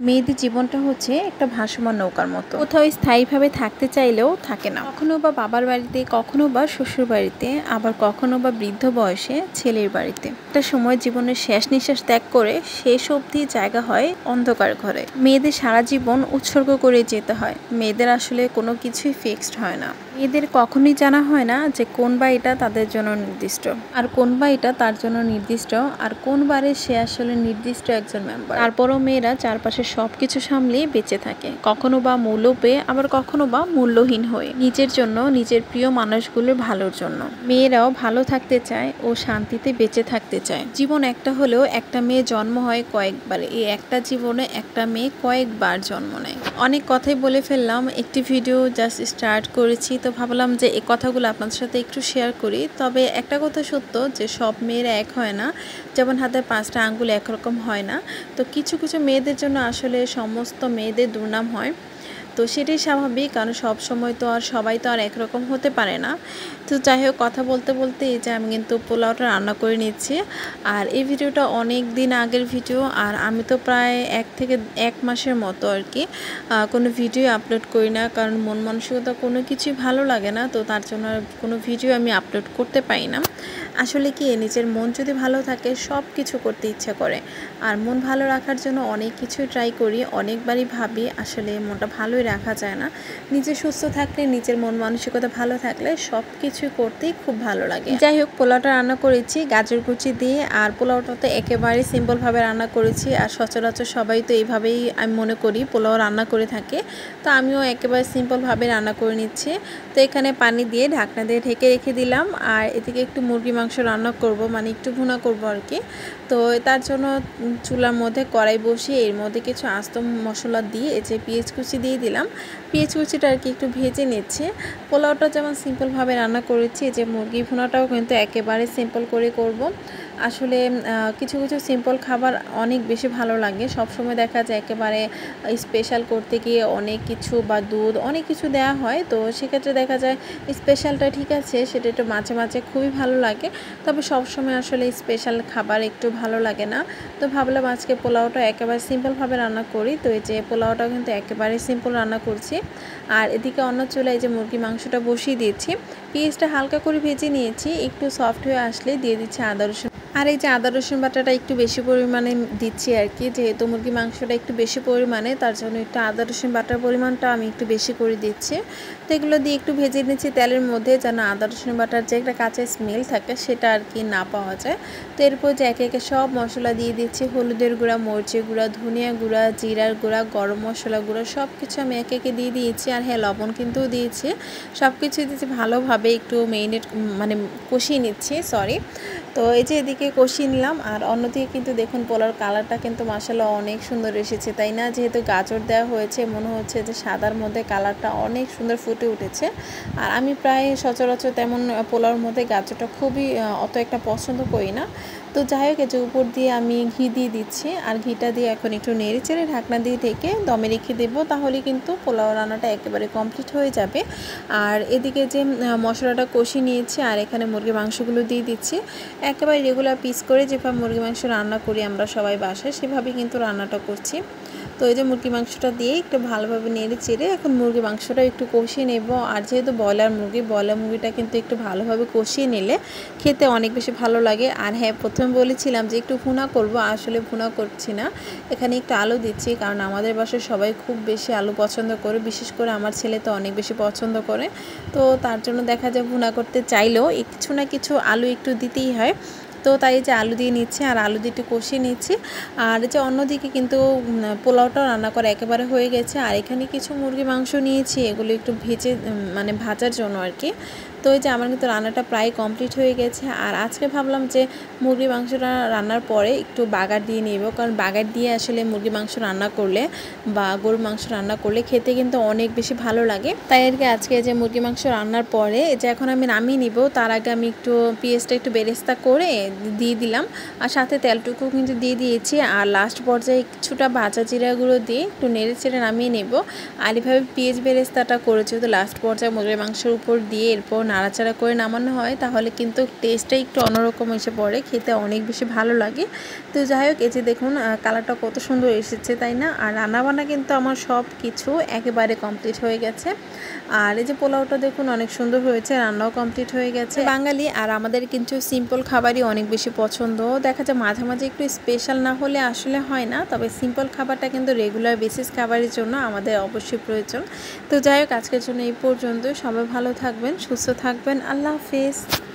মেয়েদের জীবনটা হচ্ছে একটা ভাসমান নৌকার মতো, কোথাও স্থায়ীভাবে থাকতে চাইলেও থাকে না। কখনো বা বাবার বাড়িতে, কখনো বা শ্বশুর বাড়িতে, আবার কখনো বা বৃদ্ধ বয়সে ছেলের বাড়িতে। একটা সময় জীবনের শেষ নিঃশ্বাস ত্যাগ করে শেষ অবধি জায়গা হয় অন্ধকার ঘরে। মেয়েদের সারা জীবন উৎসর্গ করে যেতে হয়। মেয়েদের আসলে কোনো কিছুই ফিক্সড হয় না। মেয়েদের কখনোই জানা হয় না যে কোন বাড়িটা তাদের জন্য নির্দিষ্ট আর কোন বাড়িটা তার জন্য নির্দিষ্ট, আর কোন বারে সে আসলে নির্দিষ্ট একজন মেম্বার। তারপরও মেয়েরা চারপাশে সবকিছু সামলিয়ে বেঁচে থাকে, কখনো বা মূল্য পেয়ে, আবার কখনো বা মূল্যহীন হয়ে। নিজের জন্য, নিজের প্রিয় মানুষগুলোর ভালোর জন্য। মেয়েরাও ভালো থাকতে চায় ও শান্তিতে বেঁচে থাকতে চায়। জীবন একটা হলেও একটা মেয়ে জন্ম হয় কয়েকবার। এই একটা জীবনে একটা মেয়ে কয়েকবার জন্ম নেয়। অনেক কথাই বলে ফেললাম, একটি ভিডিও জাস্ট স্টার্ট করেছি, তো ভাবলাম যে এই কথাগুলো আপনাদের সাথে একটু শেয়ার করি। তবে একটা কথা সত্য যে সব মেয়েরা এক হয় না, যেমন হাতের 5টা আঙ্গুল একরকম হয় না। তো কিছু কিছু মেয়েদের জন্য আসলে সমস্ত মেয়েদের দুর্নাম হয়, তো সেটাই স্বাভাবিক, কারণ সব সময় তো আর সবাই তো আর একরকম হতে পারে না। তো যাই হোক, কথা বলতে বলতে এই যে আমি কিন্তু পোলাওটা রান্না করে নিচ্ছি। আর এই ভিডিওটা অনেক দিন আগের ভিডিও, আর আমি তো প্রায় 1 থেকে 1 মাসের মতো আর কি কোনো ভিডিও আপলোড করি না, কারণ মন মানসিকতা কোনো কিছুই ভালো লাগে না, তো তার জন্য কোনো ভিডিও আমি আপলোড করতে পারি না। আসলে কি, নিজের মন যদি ভালো থাকে সব কিছু করতে ইচ্ছা করে। আর মন ভালো রাখার জন্য অনেক কিছুই ট্রাই করি, অনেকবারই ভাবি আসলে মনটা ভালোই রাখা যায় না। নিজে সুস্থ থাকলে, নিজের মন মানসিকতা ভালো থাকলে সব কিছু করতেই খুব ভালো লাগে। যাই হোক, পোলাওটা রান্না করেছি গাজর কুচি দিয়ে, আর পোলাওটা তো একেবারে সিম্পলভাবে রান্না করেছি। আর সচরাচর সবাই তো এইভাবেই আমি মনে করি পোলাও রান্না করে থাকে, তো আমিও একেবারে সিম্পলভাবে রান্না করে নিচ্ছি। তো এখানে পানি দিয়ে ঢাকনা দিয়ে ঢেকে রেখে দিলাম, আর এদিকে একটু মুরগি মাংস রান্না করব, মানে একটু ভুনা করব আর কি। তো তার জন্য চুলার মধ্যে কড়াই বসিয়ে এর মধ্যে কিছু আস্ত মশলা দিয়ে এই যে পেঁয়াজ কুচি দিয়ে দিলাম। পেঁয়াজ কুচিটা আর কি একটু ভেজে নিচ্ছে। পোলাওটা যেমন সিম্পলভাবে রান্না করেছি, যে মুরগি ভুনাটাও কিন্তু একেবারে সিম্পল করে করব। আসলে কিছু কিছু সিম্পল খাবার অনেক বেশি ভালো লাগে। সবসময় দেখা যায় একেবারে স্পেশাল করতে গিয়ে অনেক কিছু বা দুধ অনেক কিছু দেওয়া হয়, তো সেক্ষেত্রে দেখা যায় স্পেশালটা ঠিক আছে, সেটা একটু মাঝে মাঝে খুবই ভালো লাগে, তবে সবসময় আসলে স্পেশাল খাবার একটু ভালো লাগে না। তো ভাবলাম আজকে পোলাওটা একেবারে সিম্পলভাবে রান্না করি। তো এই যে পোলাওটা কিন্তু একেবারে সিম্পল রান্না করছি। আর এদিকে অন্য চুলায় যে মুরগি মাংসটা বসিয়ে দিয়েছি, পেঁয়াজটা হালকা করে ভেজে নিয়েছি, একটু সফট হয়ে আসলে দিয়ে দিচ্ছি আদা রসুন। আর এই যে আদা রসুন বাটাটা একটু বেশি পরিমাণে দিচ্ছি আর কি, যেহেতু মুরগি মাংসটা একটু বেশি পরিমাণে, তার জন্য একটু আদা রসুন বাটার পরিমাণটা আমি একটু বেশি করে দিচ্ছি। তো এগুলো দিয়ে একটু ভেজে নিচ্ছি তেলের মধ্যে, যেন আদা রসুন বাটার যে একটা কাঁচা স্মেল থাকে সেটা আর কি না পাওয়া যায়। তো এরপর যে একে একে সব মশলা দিয়ে দিচ্ছি, হলুদের গুঁড়া, মরিচের গুঁড়া, ধনিয়া গুঁড়া, জিরার গুঁড়া, গরম মশলা গুঁড়া, সব কিছু আমি একে একে দিয়ে দিয়েছি। আর হ্যাঁ, লবণ কিন্তু দিয়েছি। সব কিছু দিয়েছি, ভালোভাবে একটু মেরিনেট মানে কষিয়ে নিচ্ছি, সরি। তো এই যে এদিকে কষিয়ে নিলাম, আর অন্যদিকে কিন্তু দেখুন পোলাওর কালারটা কিন্তু মাশাআল্লাহ অনেক সুন্দর এসেছে, তাই না? যেহেতু গাজর দেওয়া হয়েছে, মনে হচ্ছে যে সাদার মধ্যে কালারটা অনেক সুন্দর ফুটে উঠেছে। আর আমি প্রায় সচরাচর তেমন পোলাওর মধ্যে গাজরটা খুবই অত একটা পছন্দ করি না। তো যাই হোক, এই যে উপর দিয়ে আমি ঘি দিয়ে দিচ্ছি, আর ঘিটা দিয়ে এখন একটু নেড়ে চেড়ে ঢাকনা দিয়ে ঢেকে দমে রেখে দেবো, তাহলে কিন্তু পোলাও রান্নাটা একেবারে কমপ্লিট হয়ে যাবে। আর এদিকে যে মশলাটা কষিয়ে নিয়েছি, আর এখানে মুরগির মাংসগুলো দিয়ে দিচ্ছি। একেবারে রেগুলার পিস করে যেভাবে মুরগি মাংস রান্না করি আমরা সবাই বাসায়, সেভাবে কিন্তু রান্নাটা করছি। তো এই যে মুরগি মাংসটা দিয়ে একটু ভালোভাবে নেড়ে চেড়ে এখন মুরগি মাংসটা একটু কষিয়ে নেব। আর যেহেতু ব্রয়লার মুরগিটা কিন্তু একটু ভালোভাবে কষিয়ে নিলে খেতে অনেক বেশি ভালো লাগে। আর হ্যাঁ, প্রথমে বলেছিলাম যে একটু ভুনা করব, আসলে ভুনা করছি না, এখানে একটু আলু দিচ্ছি, কারণ আমাদের বাসায় সবাই খুব বেশি আলু পছন্দ করে, বিশেষ করে আমার ছেলে তো অনেক বেশি পছন্দ করে। তো তার জন্য দেখা যায় ভুনা করতে চাইলেও কিছু না কিছু আলু একটু দিতেই হয়। তো তাই যে আলু দিয়ে নিচ্ছি, আর আলু দিয়ে একটু কষিয়ে নিচ্ছি। আর যে অন্যদিকে কিন্তু পোলাওটাও রান্না করা একেবারে হয়ে গেছে। আর এখানে কিছু মুরগি মাংস নিয়েছি, এগুলো একটু ভেজে মানে ভাজার জন্য আর কি। তো এই যে আমার কিন্তু রান্নাটা প্রায় কমপ্লিট হয়ে গেছে। আর আজকে ভাবলাম যে মুরগি মাংসটা রান্নার পরে একটু বাগার দিয়ে নেব, কারণ বাগার দিয়ে আসলে মুরগি মাংস রান্না করলে বা গরুর মাংস রান্না করলে খেতে কিন্তু অনেক বেশি ভালো লাগে। তাই আর কি আজকে যে মুরগি মাংস রান্নার পরে যে এখন আমি নামিয়ে নিব, তার আগে আমি একটু পেঁয়াজটা একটু বেরেস্তা করে দিয়ে দিলাম, আর সাথে তেলটুকু কিন্তু দিয়ে দিয়েছি। আর লাস্ট পর্যায়ে কিছুটা ভাজা জিরা গুঁড়ো দিয়ে একটু নেড়ে চেড়ে নামিয়ে নেব। আর এভাবে পেঁয়াজ বেরেস্তাটা করেছি তো লাস্ট পর্যায়ে মুরগির মাংসের উপর দিয়ে এরপর নাড়াচাড়া করে নামানো হয়, তাহলে কিন্তু টেস্টটা একটু অন্যরকম এসে পড়ে, খেতে অনেক বেশি ভালো লাগে। তো যাই হোক, এই যে দেখুন কালারটা কত সুন্দর এসেছে, তাই না? আর রান্নাবান্না কিন্তু আমার সব কিছু একেবারে কমপ্লিট হয়ে গেছে। আর এই যে পোলাওটা দেখুন অনেক সুন্দর হয়েছে, রান্নাও কমপ্লিট হয়ে গেছে। বাঙালি আর আমাদের কিন্তু সিম্পল খাবারই অনেক বেশি পছন্দ। দেখা যায় মাঝে মাঝে একটু স্পেশাল না হলে আসলে হয় না, তবে সিম্পল খাবারটা কিন্তু রেগুলার বেসিস খাবারের জন্য আমাদের অবশ্যই প্রয়োজন। তো যাই হোক, আজকের জন্য এই পর্যন্ত। সবাই ভালো থাকবেন, সুস্থ থাকবেন। আল্লাহ হাফেজ।